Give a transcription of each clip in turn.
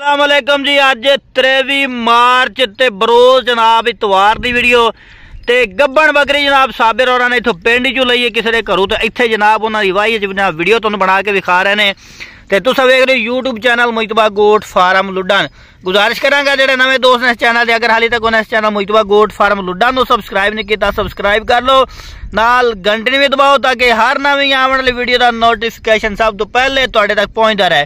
अस्सलामुअलैकुम जी। अज 23 मार्च ते बरोज जनाब इतवार दी वीडियो ते गब्बन बकरी जनाब साबिर होरां ने इत्थों पिंड चों लईए किसी दे घरों ते इत्थे जनाब उन्हां दी वाही जनाब वीडियो तुहानूं बना के विखा रहे ने ते तुसीं वेख रहे हो YouTube channel Mujtaba goat farm Luddan. गुजारिश करांगा जेहड़े नवे दोस्त ने इस चैनल दे अगर हाली तक उन्हें इस channel Mujtaba goat farm Luddan नूं सबसक्राइब नहीं किया सबसक्राइब कर लो, नाल घंटी भी दबाओ ताकि हर नवी आने वाली वीडियो का नोटिफिकेशन सब तो पहले तुहाडे तक पहुंचता रहे।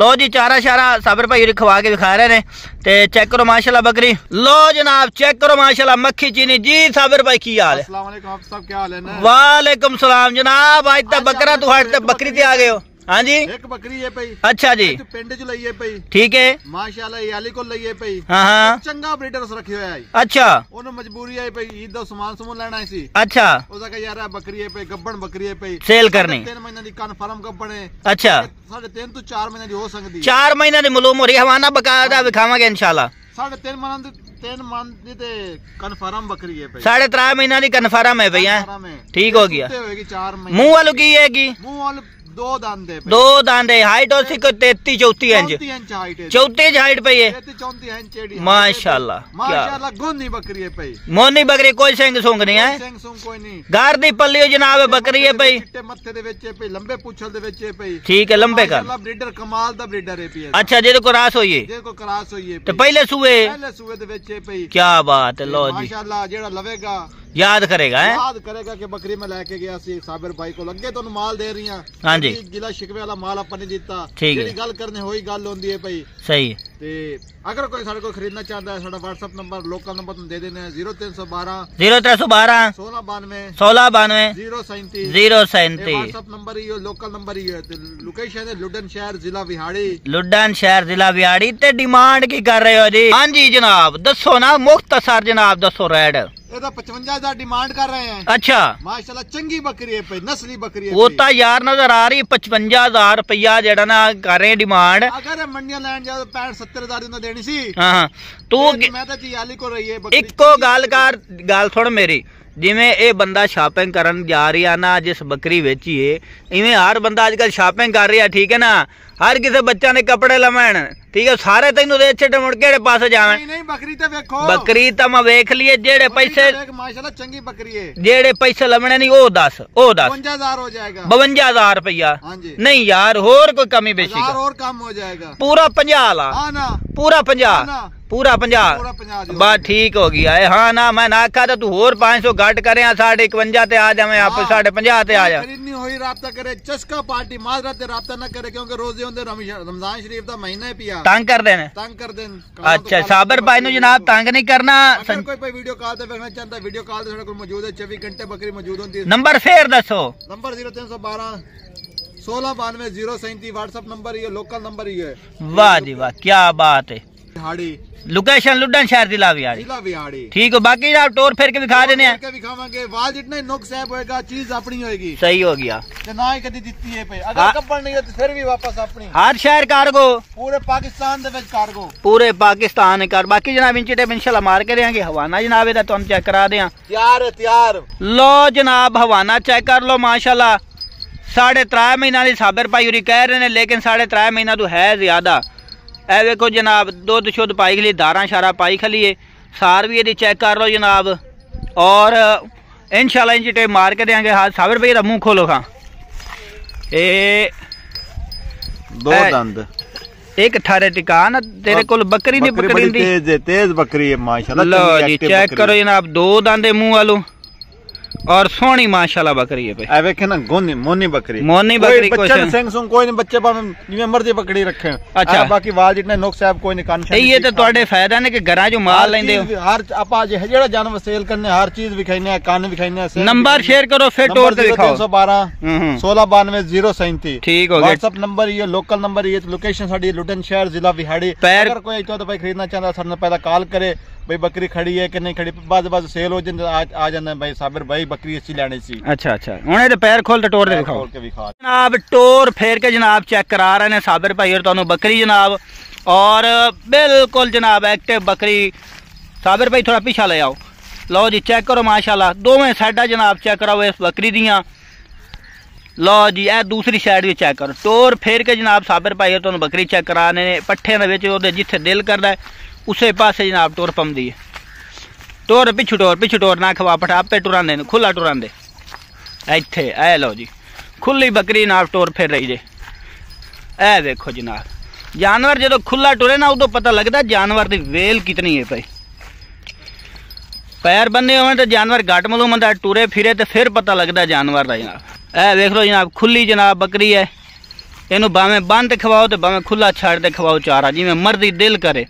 लो जी चारा शारा साबिर भाई खवा के दिखा रहे ने ते चेक करो माशाल्लाह बकरी। लो जनाब चेक करो माशाल्लाह मक्खी चीनी जी। साबिर भाई की हाल है? अस्सलाम वालेकुम, आप सब क्या हाल है? वालेकुम सलाम जनाब। आज तक बकरा तू हट बकरी ते आ गए हो? हाँ जी एक बकरी है पई। अच्छा जी पिंड च लईए पई। ठीक है माशाल्लाह याली को लईए पई। हाँ हाँ चंगा ब्रीडर्स रखे हुए है। अच्छा ओनु मजबूरी है पई ईद दा सामान समून लेना है सी। अच्छा ओदा का यार बकरी है पई गब्बन बकरी है पई सेल करनी 3 महीने दी कन्फर्म गब्बन है। अच्छा 3.5 तो 4 महीने दी हो सकदी है। 4 महीने दी मालूम हो रही हवाना बकायदा दिखावांगे इंशाल्लाह। 3.5 महीने दी ते कन्फर्म बकरी है पई। 3.5 महीना दी कन्फर्म है भैया। ठीक हो गया। होएगी 4 महीने। मुंह वालों की है मुंह वाले दो दांदे दो दांदे हाइट और सी को 33-34 इंच 34 हाइट पे है। 34 इंच माशाल्लाह माशाल्लाह गोनी बकरी है पई। मोनी बकरी कोई सिंग सुंग नहीं है। सिंग सुंग कोई नहीं। घर दी पल्ली जनाब बकरी है पई। चिट्टे मत्थे दे विच है पई लंबे पूछल दे विच है पई। ठीक है लंबे कर। माशाल्लाह ब्रीडर कमाल दा ब्रीडर है पई। अच्छा जेदे को रास होई है जेदे को क्रॉस होई है तो पहले सूए दे विच है पई। क्या बात है। लो जी माशाल्लाह जेड़ा लवेगा याद करेगा है याद करेगा कि बकरी में लेके गया सी साबिर भाई को लगे तो माल दे रही हैं। हां जी गिला शिकवे वाला माल अपन ने दिता। ठीक है गल करने होई गल होंदी है भाई। सही ते अगर कोई साडे को खरीदना चाहता है साडा व्हाट्सएप नंबर लोकल नंबर तुम दे देने 0312 1692 037 037 व्हाट्सएप नंबर ही लोकल नंबर ही है। लोकेशन है लुडन शहर जिला विहाड़ी। लुडन शहर जिला विहाड़ी ते डिमांड की कर रहे हो जी? हाँ जी जनाब दसो ना मुख्तसर जनाब दसो रेड। 55,000 डिमांड कर रहे हैं। अच्छा माशाल्लाह चंगी बकरी है पे नस्ली बकरी है। वो तो यार नजर आ रही 55,000 रुपया जेड़ा ना कर रहे हैं डिमांड। अगर मंडियां लैंड जाए 65-70,000 देनी सी। हाँ तू मैं तो याली को रही है इको गल कर गल थोड़ मेरी जिमें ये बंदा शॉपिंग करन जा रही है ना जिस बकरी बेची है इवें हर बंदा अजकल शॉपिंग कर रही है। ठीक है ना हर किसी बच्चा ने कपड़े लमन ठीक है सारे तेन छे मुड़ केड़े पासे जावे। नहीं बकरी तो वेखो बकरी तो मैं वेख लिए जेड़े पैसे माशाल्लाह चंगी बकरी है। जेड़े पैसे लमने नहीं वो दस 52,000 हो जाएगा। 52,000 रुपया। हाँ जी नहीं यार होर कोई कमी बेची और कम हो जाएगा। पूरा 50 ला पूरा 50 पूरा 50 बात ठीक हो गया है। हाँ ना मैं ना आखा तो तू होर 500 घट करे 51 ते आ जावे आप 50 ते आ जा। खरीदनी होई राब्ता करे चस्का पार्टी माजरत राब्ता ना करे क्योंकि रोजे होंदे रमजान शरीफ दा महीना है पिया तंग कर देन। अच्छा साबिर भाई नु जनाब तंग नहीं करना। कोई वीडियो कॉल ते देखना चाहता वीडियो कॉल ते कोल मौजूद है 24 घंटे बकरी मौजूद होंदी है। नंबर फेर दसो। नंबर 0312 1692 037 व्हाट्सएप नंबर ये लोकल नंबर ही है। वाह जी वाह क्या बात है। हाड़ी लोकेशन लुडन शहर जिला विहाड़ी। ठीक है बाकी आप टोर फेर के दिखा देने हैं दिखावांगे। वाल जितना नुक्स है होएगा चीज अपनी होएगी। सही हो गया ना ही कदी दित्ती है पे अगर कपड़ नहीं है तो फिर भी वापस अपनी हर शहर कार्गो पूरे पाकिस्तान दे विच कार्गो पूरे पाकिस्तान कर। बाकी जनाब इंची टेप इंशाल्लाह मार के देंगे हवाना जनाब इहदा तुहानू चेक करा दें। तैयार लो जनाब हवाना चेक कर लो माशाल्लाह 3.5 महीना दी साबिर भाई होरी कह रहे हैं लेकिन 3.5 महीना तो है ज्यादा। ए देखो जनाब दुध शुद्ध पाई खली दारा शारा पाई खली है सार भी यदि चेक कर लो जनाब और इंशाल्लाह इंची टेप मार के देंगे। हाथ साबिर भाई मुंह खोलो खा ए दो दंद एक ठारे टिकान तेरे को बकरी नहीं पकड़ी तेज बकरी है माशाल्लाह। लो जी चेक करो जनाब दो दांदे मुंह वालों और सोनी माशाल्लाह बकरी है पे वेखे ना मोनी बकरी बच्चा सिंग सुंग कोई नहीं बच्चे जिवें मर्जी पकड़ी रखे। अच्छा बाकी वाल जितने नुक्स है कोई नहीं कान ये तो ਤੁਹਾਡੇ फायदा ने कि घरां जो माल लेंदे हो हर आपा जेड़ा जानवर सेल करने हर चीज विखाइने है कान विखाइने है। नंबर शेयर करो फिर टोर ते दिखाओ 312 1692 037 ठीक हो गया। व्हाट्सएप नंबर ये लोकल नंबर ये लोकेशन साडी लुडन शहर जिला विहाड़ी। अगर कोई इतो तो भाई खरीदना चाहता साडे पहला कॉल करे भाई बकरी खड़ी है कि नहीं खड़ी बाद सेल हो जाए आ जाना भाई साबिर भाई बकरी अच्छी लेनी सी। अच्छा हुण ये पैर खोल ते टोर ते दिखाओ जनाब टोर फेर के जनाब चेक करा रहे ने साबिर भाई और तुहानू बकरी जनाब और बिल्कुल जनाब एक्टिव बकरी। साबिर भाई थोड़ा पीछा ले आओ। लो जी चेक करो माशाल्लाह दोवें साइडा जनाब चेक कराओ इस बकरी दियां लो जी ए दूसरी साइड भी चेक करो, टोर फेर के जनाब साबिर भाई तुहानू बकरी चेक कराने ने पट्ठे दे विच ओदे जिथे दिल करदा है उसे पासे जनाब टोर पमदी है। टोर पिछू टोर ना खवा पठा आपे टुरांदे ने खुला टुरांदे इत्थे ए लो जी खुली बकरी जनाब टोर फिर रही जे। ए देखो जनाब जानवर जो खुला टुरे ना उदों पता लगता जानवर की वेल कितनी है भाई। पैर बंदे हो तो जानवर घट मलूम होंदा टुरे फिरे तो फिर पता लगता जानवर का जनाब। ए देख लो जनाब खुली जनाब बकरी है, इनू भावें बंद खवाओ तो भावें खुला छड़ दे खवाओ चारा जिमें मर्जी दिल करे।